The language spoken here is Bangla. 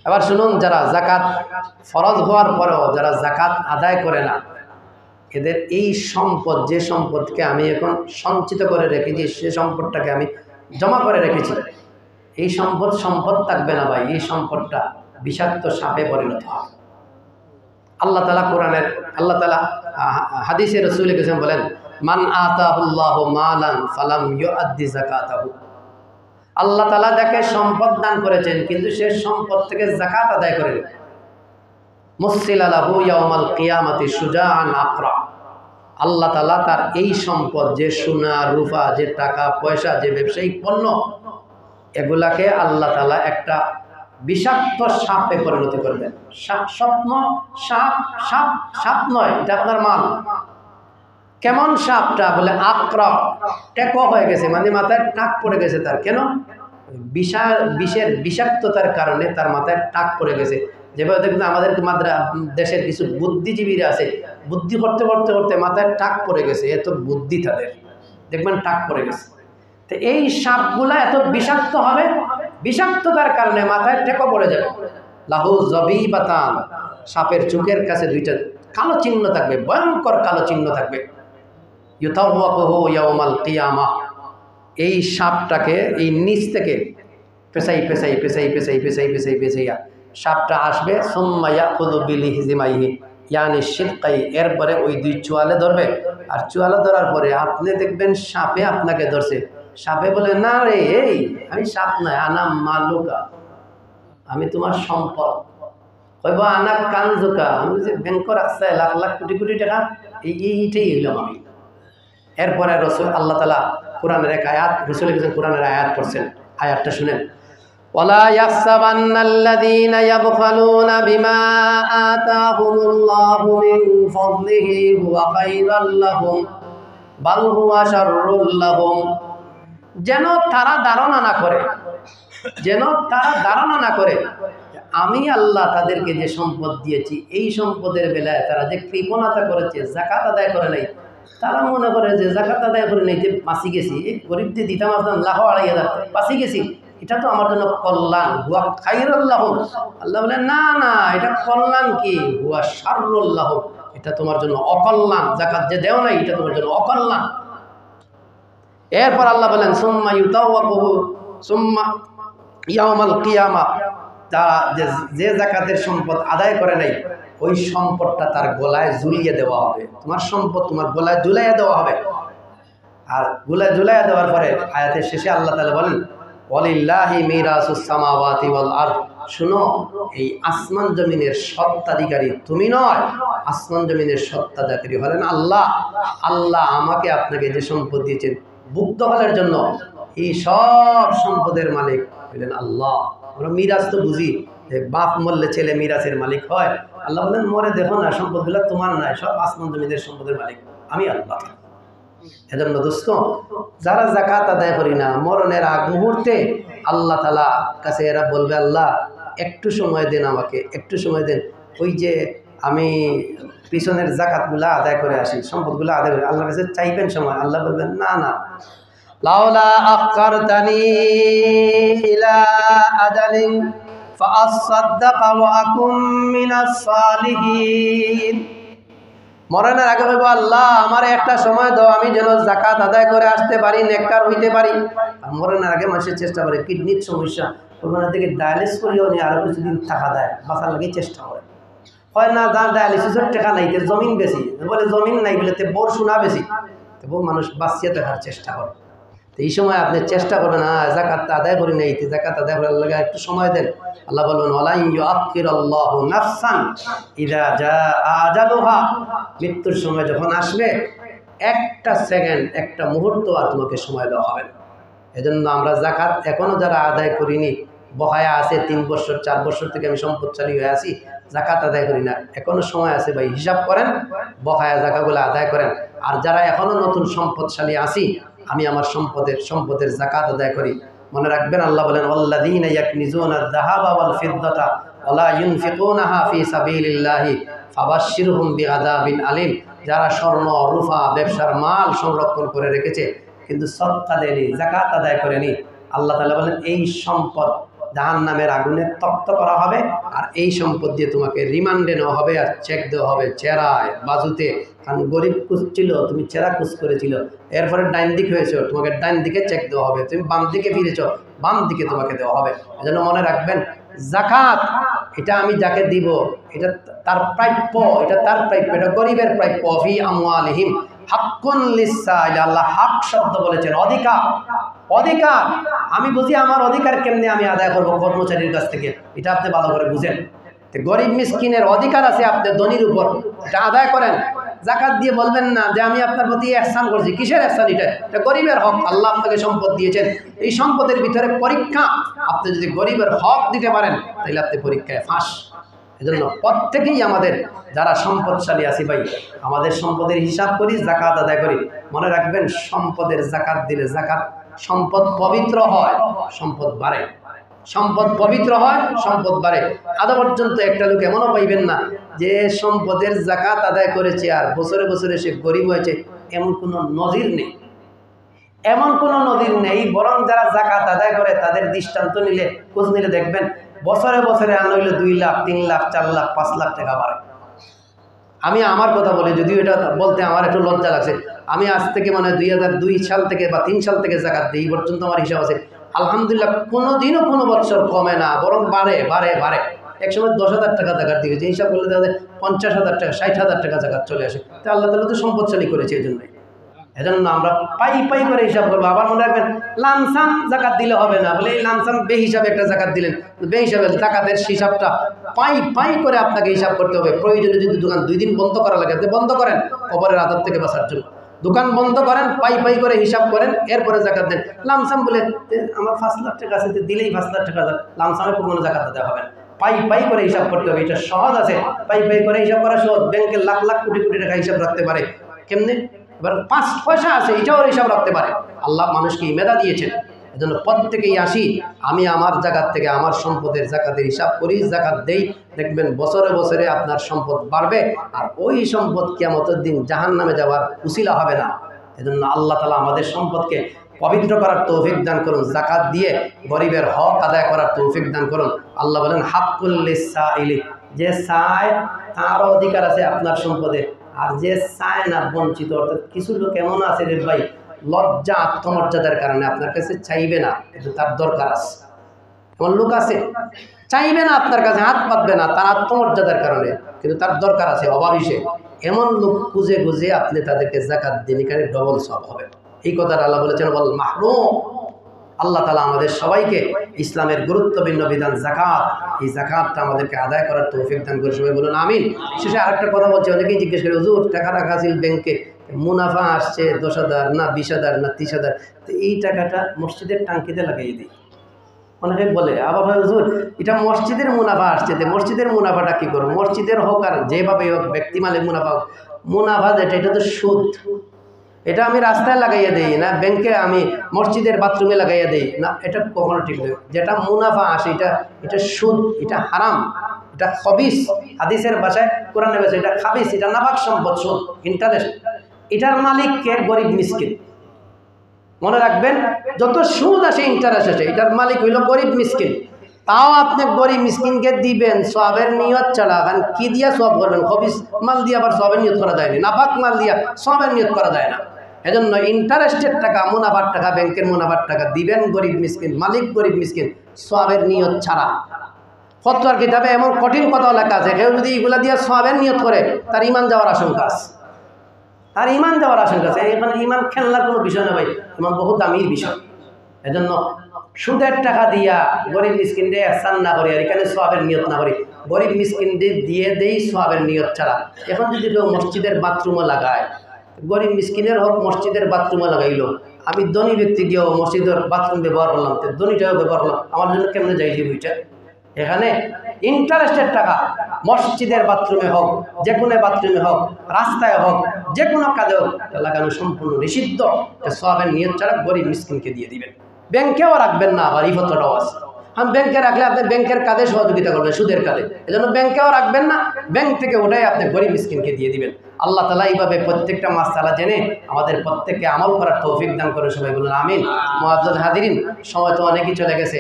এবার শুনুন, যারা জাকাত ফরজ হওয়ার পরেও যারা জাকাত আদায় করে না, এদের এই সম্পদ, যে সম্পদকে আমি এখন সঞ্চিত করে রেখেছি, সে সম্পদটাকে আমি জমা করে রেখেছি, এই সম্পদ থাকবে না ভাই, এই সম্পদটা বিষাক্ত সাপে পরিণত হবে। আল্লাহ তাআলা হাদিসে রাসূল কারীম বলেন, মান আতাহুল্লাহু মালান ফালাম ইউআদ্দি যাকাতাহু। আল্লাহ তাআলা যাকে সম্পদ দান করেছেন কিন্তু সে সম্পদ থেকে যাকাত আদায় করেন, মুসিলা লাহু ইয়াউমাল কিয়ামাতি শুজাআন আকরা। আল্লাহ তাআলা তার এই সম্পদ, যে সোনা রূপা, যে টাকা পয়সা, যে ব্যবসায়িক পণ্য, এগুলাকে আল্লাহ তাআলা একটা বিষাক্ত সাপে পরিণত করবেন। সাপ নয়, এটা আপনার মাল। কেমন সাপটা? বলে আকরা, টেকো হয়ে গেছে, মানে মাথায় টাক পড়ে গেছে তার। কেন? বিষের বিষাক্ততার কারণে তার মাথায় টাক পড়ে গেছে। যেভাবে দেখবেন আমাদের দেশের কিছু বুদ্ধিজীবীরা আছে, বুদ্ধি করতে করতে করতে মাথায় টাক পড়ে গেছে, এত বুদ্ধি তাদের, দেখবেন টাক পড়ে গেছে। তো এই সাপগুলা এত বিষাক্ত হবে, বিষাক্ততার কারণে মাথায় টেকো পড়ে যাবে। লাহু জবিবাতান, সাপের চোখের কাছে দুইটা কালো চিহ্ন থাকবে, ভয়ঙ্কর কালো চিহ্ন থাকবে। ইউতাওয়াকুহু ইয়াউমাল কিয়ামাহ। এই সাপটাকে এই নিচ থেকে পেছাইয়া সাপটা আসবে, সুম্মা ইয়াখুযু বিলিহজিমাইহি ইয়ানি শিদকাই, এরপরে ওই দুই চোয়ালে ধরবে। আর চোয়ালে ধরার পরে আপনি দেখবেন সাপে আপনাকে ধরছে। সাপে বলে, না রে, এই আমি সাপ নয়, আনা মালুকা, আমি তোমার সম্পদ। কইব আনা কানজুকা, আমি যে ব্যাংক রাখছে লাখ লাখ কোটি কোটি টাকা, এইটাই হইলাম আমি। এরপরে আল্লাহ তাআলা কোরআনের এক আয়াত, রাসূল কোরআনের আয়াত পড়ছেন, আয়াতটা শুনেন। ওয়ালা ইয়াহসাবান্নাল্লাযীনা ইয়াবখালুনা বিমা আতাহুমুল্লাহু মিন ফাদলিহি হুয়া খায়রাল লাহুম বাল হুয়া শাররুল লাহুম। যেন তারা ধারণা না করে আমি আল্লাহ তাদেরকে যে সম্পদ দিয়েছি, এই সম্পদের বেলায় তারা যে কৃপণতা করেছে, যাকাত আদায় করে নাই, তারা মনে করে যে যাকাত আদায় করে নাই যে বাঁচি গেছি, এই গরিবদের দিতাম আসলাম লাখ আড়াই হাজার, বাঁচি গেছি, এটা তো আমার জন্য কল্যাণ। হুয়া খায়রুল লাহুম, আল্লাহ বলেন না না, এটা কল্যাণ কি, হুয়া শাররুল লাহুম, এটা তোমার জন্য অকল্যাণ। যাকাত যে দেও নাই, এটা তোমার জন্য অকল্যাণ। এরপর আল্লাহ বলেন, সুম্মা ইউতাওয়াকুহু সুম্মা ইয়াউমাল কিয়ামা, তারা যে যাকাতের সম্পদ আদায় করে নাই, ওই সম্পদটা তার গলায় ঝুলিয়ে দেওয়া হবে। তোমার সম্পদ তোমার গলায় ঝুলাইয়া দেওয়া হবে। আর গলায় ঝুলাইয়া দেওয়ার পরে আয়াতের শেষে আল্লাহ তাআলা বলেন, ওয়ালিল্লাহি মিরাসুস সামাওয়াতি ওয়াল আরদ। শুনো, এই আসমান জমিনের সত্ত্বাধিকারী তুমি নয়, আসমান জমিনের সত্ত্বাধিকারী হলেন আল্লাহ। আল্লাহ আমাকে আপনাকে যে সম্পদ দিয়েছেন ভুক্ত হওয়ার জন্য, এই সব সম্পদের মালিক হলেন আল্লাহ। আমরা মিরাজ তো বুঝি যে বাপ মরলে ছেলে মিরাজের মালিক হয়। আল্লাহ বলেন, মরে দেখো না, সম্পদগুলো তোমার নয়, সব আসমান জমিনের সম্পদের মালিক আমি আল্লাহ। এজন্য দোস্ত, যারা যাকাত আদায় করি না, মরণের আগ মুহূর্তে আল্লাহ তাআলা কাছে এরা বলবে, আল্লাহ একটু সময় দেন, আমাকে একটু সময় দেন, ওই যে আমি পিছনের যাকাতগুলো আদায় করে আসি, সম্পদগুলো আদায় করে, আল্লাহর কাছে চাইবেন সময়। আল্লাহ বলবেন, না না, লাউলা আখারতানি ইলা আজালিন ফাআসাদদাকা ওয়া আকুম মিনাস সালিহিন। মরণের আগে বলবো, আল্লাহ আমার একটা সময় দাও, আমি যেন যাকাত আদায় করে আসতে পারি, নেককার হইতে পারি। আর মরণের আগে মানুষের চেষ্টা করে, কিডনির সমস্যা, ওখানে থেকে ডায়ালিসিস করিও নি, আরো কিছুদিন টাকা দেয়, বাঁচার লাগে চেষ্টা করে। হয় না, যার ডায়ালিসিসের টাকা নাই, তে জমিন বেশি, বলে জমিন নাই বলে তে বোর সোনা বেশি, তো বহু মানুষ বাঁচিয়ে দেখার চেষ্টা করে। তো এই সময় আপনি চেষ্টা করবেন, যাকাত আদায় করি নাই, যাকাত আদায় করার লাগে একটু সময় দেন। আল্লাহ বলবেন, ওয়ালা ইউআখিরুল্লাহু নাফসান ইযা জাআ আজালুহা। মৃত্যুর সময় যখন আসবে, একটা সেকেন্ড, একটা মুহূর্ত আর তোমাকে সময় দেওয়া হবে না। এজন্য আমরা যাকাত এখনো যারা আদায় করিনি, বহায়া আছে, 3 বছর 4 বছর থেকে আমি সম্পদশালী হয়ে আছি, যাকাত আদায় করি না, এখনো সময় আছে ভাই, হিসাব করেন, বহায়া যাকাতগুলো আদায় করেন। আর যারা এখনো নতুন সম্পদশালী আছি, আমি আমার সম্পদের যাকাত আদায় করি। মনে রাখবেন, আল্লাহ বলেন, ওয়াল্লাযীনা ইয়াকনিজুনাদ যাহাবা ওয়াল ফিদ্দাতা ওয়া লা ইউনফিকুনাহা ফি সাবিলিল্লাহি ফাবাশশিরহুম বিআযাবিন আলীম। যারা স্বর্ণ রূপা ব্যবসার মাল সংরক্ষণ করে রেখেছে কিন্তু সদকা দেয়নি, যাকাত আদায় করেনি, আল্লাহ তাআলা বলেন এই সম্পদ জাহান্নামের আগুনে তপ্ত করা হবে। আর এই সম্পদ দিয়ে তোমাকে রিমান্ডে নেওয়া হবে আর চেক দেওয়া হবে চেরায় বাজুতে। কারণ গরিব কুচ ছিল, তুমি চেরা কুচ করেছিল, এরপরে ডাইন দিক হয়েছ, তোমাকে ডাইন দিকে চেক দেওয়া হবে। তুমি বাম দিকে ফিরেছ, বাম দিকে তোমাকে দেওয়া হবে। এজন্য মনে রাখবেন, জাকাত এটা আমি যাকে দিব এটা তার প্রাপ্য, এটা তার প্রাপ্য, এটা গরিবের প্রাপ্য। ফি আমওয়ালিহিম হাক্কুন লিসসাইল, আল্লাহ হক শব্দ বলেছেন, অধিকার। অধিকার আমি বুঝি আমার অধিকার কেমনে আমি আদায় করবো কর্মচারীর কাছ থেকে, এটা আপনি ভালো করে বুঝেন। গরিব মিসকিনের অধিকার আছে আপনার ধনীর উপর, এটা আদায় করেন। জাকাত দিয়ে বলবেন না যে আমি আপনার প্রতি ihsan করছি। কিসের ihsan? এটা গরিবের হক। আল্লাহ আপনাকে সম্পদ দিয়েছেন, এই সম্পদের ভিতরে পরীক্ষা। আপনি যদি গরিবের হক দিতে পারেন তাহলে আপনি পরীক্ষায় ফাঁস। এজন্য প্রত্যেকেই আমাদের যারা সম্পদশালী আছি ভাই, আমাদের সম্পদের হিসাব করি, জাকাত আদায় করি। মনে রাখবেন, সম্পদের জাকাত দিলে জাকাত সম্পদ পবিত্র হয়, সম্পদ বাড়ে। সম্পদ পবিত্র হয়, সম্পদ বাড়ে। আদৌ পর্যন্ত একটা লোক এমনও পাইবেন না যে সম্পদের জাকাত আদায় করেছে আর বছরে বছরে সে গরিব হয়েছে, এমন কোনো নজির নেই। এমন কোনো নজির নেই। বরং যারা জাকাত আদায় করে তাদের দৃষ্টান্ত নিলে, খোঁজ নিলে দেখবেন বছরে বছরে আনইলে 2 লাখ 3 লাখ 4 লাখ 5 লাখ টাকা বাড়ে। আমি আমার কথা বলি, যদিও এটা বলতে আমার একটু লজ্জা লাগছে। আমি আজ থেকে মানে 2002 সাল থেকে বা 3 সাল থেকে জাকাত দিই, এই পর্যন্ত আমার হিসাব আছে। আলহামদুলিল্লাহ, কোনোদিনও কোনো বছর কমে না, বরং বাড়ে বাড়ে বাড়ে। একসময় 10,000 টাকা জাকাত দিয়েছে, হিসাব করলে দেখা যায় 50,000 টাকা 60,000 টাকা জাকাত চলে আসে। তো আল্লাহ তাআলা তো সম্পদশালী করেছে। এজন্য আমরা পাই পাই করে হিসাব করবো। আবার মনে রাখবেন, লামসাম জাকাত দিলে হবে না, বলে এই লামসাম বেহিসাবে একটা জাকাত দিলেন, বেহিসাবে জাকাতের হিসাবটা পাই পাই করে আপনাকে হিসাব করতে হবে। প্রয়োজনে যদি দোকান 2 দিন বন্ধ করা লাগে, বন্ধ করেন, কবরের আযাব থেকে বাঁচার জন্য। দোকান বন্ধ করেন, পাই পাই করে হিসাব করেন, এরপরে জাকাত দেন। লামসাম বলে আমার 5 লাখ টাকা আছে, দিলেই 5 লাখ টাকা, লামসামে কোনো জাকাত দিতে হবে না। পাই পাই করে হিসাব করতে হবে। এটা সহজ আছে, পাই পাই করে হিসাব করা সহজ। ব্যাংকে লাখ লাখ কোটি কোটি টাকা হিসাব রাখতে পারে, কেমনে? এবার 5 পয়সা আছে, এটাও হিসাব রাখতে পারে। আল্লাহ মানুষকে মেধা দিয়েছেন। এজন্য প্রত্যেকেই আসি, আমি আমার জাকাত থেকে আমার সম্পদের জাকাতের হিসাব করি, জাকাত দেই। দেখবেন বছরে বছরে আপনার সম্পদ বাড়বে, আর ওই সম্পদ কিয়ামতের দিন জাহান্নামে যাওয়ার উসিলা হবে না। এজন্য আল্লাহ তাআলা আমাদের সম্পদকে পবিত্র করার তৌফিক দান করুন। জাকাত দিয়ে গরিবের হক আদায় করার তৌফিক দান করুন। আল্লাহ বলেন, হাক্কুল লিসসাইলি, যে চায় তারও অধিকার আছে আপনার সম্পদে, আর যে চায় না, বঞ্চিত। অর্থাৎ কিছু লোক এমন আছে রে ভাই, লজ্জা আত্মমর্যাদার কারণে আপনার কাছে চাইবে না, কিন্তু তার দরকার আছে। এমন লোক আছে, চাইবে না আপনার কাছে, হাত পাতবে না, তার আত্মমর্যাদার কারণে, কিন্তু তার দরকার আছে, অভাবী সে। এমন লোক খুঁজে খুঁজে আপনি তাদেরকে জাকাত দিন, এখানে ডবল সওয়াব হবে। এই কথাটা আল্লাহ বলেছেন, বল মাহরুম। আল্লাহ তাআলা আমাদের সবাইকে ইসলামের গুরুত্বপূর্ণ বিধান জাকাত, এই জাকাতটা আমাদেরকে আদায় করার তৌফিক দান করে। সবাই বলুন আমিন। শেষে আরেকটা কথা বলছি, অনেকেই জিজ্ঞেস করে, হুজুর টাকা রাখা ছিল ব্যাংকে, মুনাফা আসছে 10,000 না 20,000 না 30,000, তো এই টাকাটা মসজিদের টাঙ্কিতে লাগাই দিই। অনেকে বলে আবার, হুজুর এটা মসজিদের মুনাফা আসছে, মসজিদের মুনাফাটা কী করবো? মসজিদের হোক আর যেভাবে হোক, ব্যক্তি মালিক মুনাফা হোক, মুনাফা যেটা এটা তো সুদ। এটা আমি রাস্তায় লাগাইয়া দেই না, ব্যাংকে আমি মসজিদের বাথরুমে লাগাইয়া দেই না, এটা কখনো ঠিক নয়। যেটা মুনাফা আসে এটা সুদ, এটা হারাম, এটা খবিস। হাদিসের ভাষায়, কোরআনের ভাষায় এটা খাবিস, এটা নাপাক সম্পদ, সুদ, ইন্টারেস্ট। এটার মালিক কে? গরিব মিসকিন। মনে রাখবেন, যত সুদ আসে, ইন্টারেস্ট আসে, এটার মালিক হইল গরিব মিসকিন। তাও আপনি গরিব মিসকিনকে দিবেন সওয়াবের নিয়ত ছাড়া। কারণ কি দিয়া সওয়াব করবেন? খবিস মাল দিয়ে আবার সওয়াবের নিয়ত করা যায় না, নাপাক মাল দিয়া সওয়াবের নিয়ত করা যায় না। এজন্য ইন্টারেস্টের টাকা, মুনাফার টাকা, ব্যাংকের মুনাফার টাকা দিবেন গরিব মিসকিন, মালিক গরিব মিসকিন, সওয়াবের নিয়ত ছাড়া। ফতোয়ার কিতাবে এমন কঠিন কথা লেখা আছে, কেউ যদি এগুলা দিয়ে সওয়াবের নিয়ত করে, তার ঈমান যাওয়ার আশঙ্কা আছে, তার ঈমান যাওয়ার আশঙ্কা আছে। এখানে ঈমান খেলনার কোনো বিষয় না ভাই, ঈমান বহু দামির বিষয়। এজন্য সুদের টাকা দিয়া গরিব মিসকিনদের ihsan না করি, আর এখানে সওয়াবের নিয়ত না করি, গরিব মিসকিনদের দিয়ে দেই সওয়াবের নিয়ত ছাড়া। এখন যদি কেউ মসজিদের বাথরুমে লাগায়, গরিব মিসকিনের হোক মসজিদের বাথরুমে লাগাইলো, আমি ধনী ব্যক্তি গিয়েও মসজিদের বাথরুম ব্যবহার করলাম, তো ধনীটাও ব্যবহার করলাম, আমার জন্য কেমনে যাইছি বুঝছে? এখানে ইন্টারেস্টের টাকা মসজিদের বাথরুমে হোক, যে কোনো বাথরুমে হোক, রাস্তায় হোক, যে কোনো কাজে হোক, লাগানো সম্পূর্ণ নিষিদ্ধ। সওয়াবের নিয়ত ছাড়া গরিব মিসকিনকে দিয়ে দিবেন। ব্যাংকেও রাখবেন না, আবার এই ফতোয়াটাও আছে। ব্যাংকে রাখলে আপনি ব্যাংকের কাজে সহযোগিতা করবেন, সুদের কাজে। এজন্য ব্যাংকেও রাখবেন না, ব্যাংক থেকে ওটাই আপনি গরিব মিসকিনকে দিয়ে দিবেন। আল্লাহ তাআলা এইভাবে প্রত্যেকটা মাসআলা জেনে আমাদের প্রত্যেককে আমল করার তৌফিক দান করে। সবাই বলুন আমিন। মুআজ্জাজ হাজিরিন, সময় তো অনেকই চলে গেছে।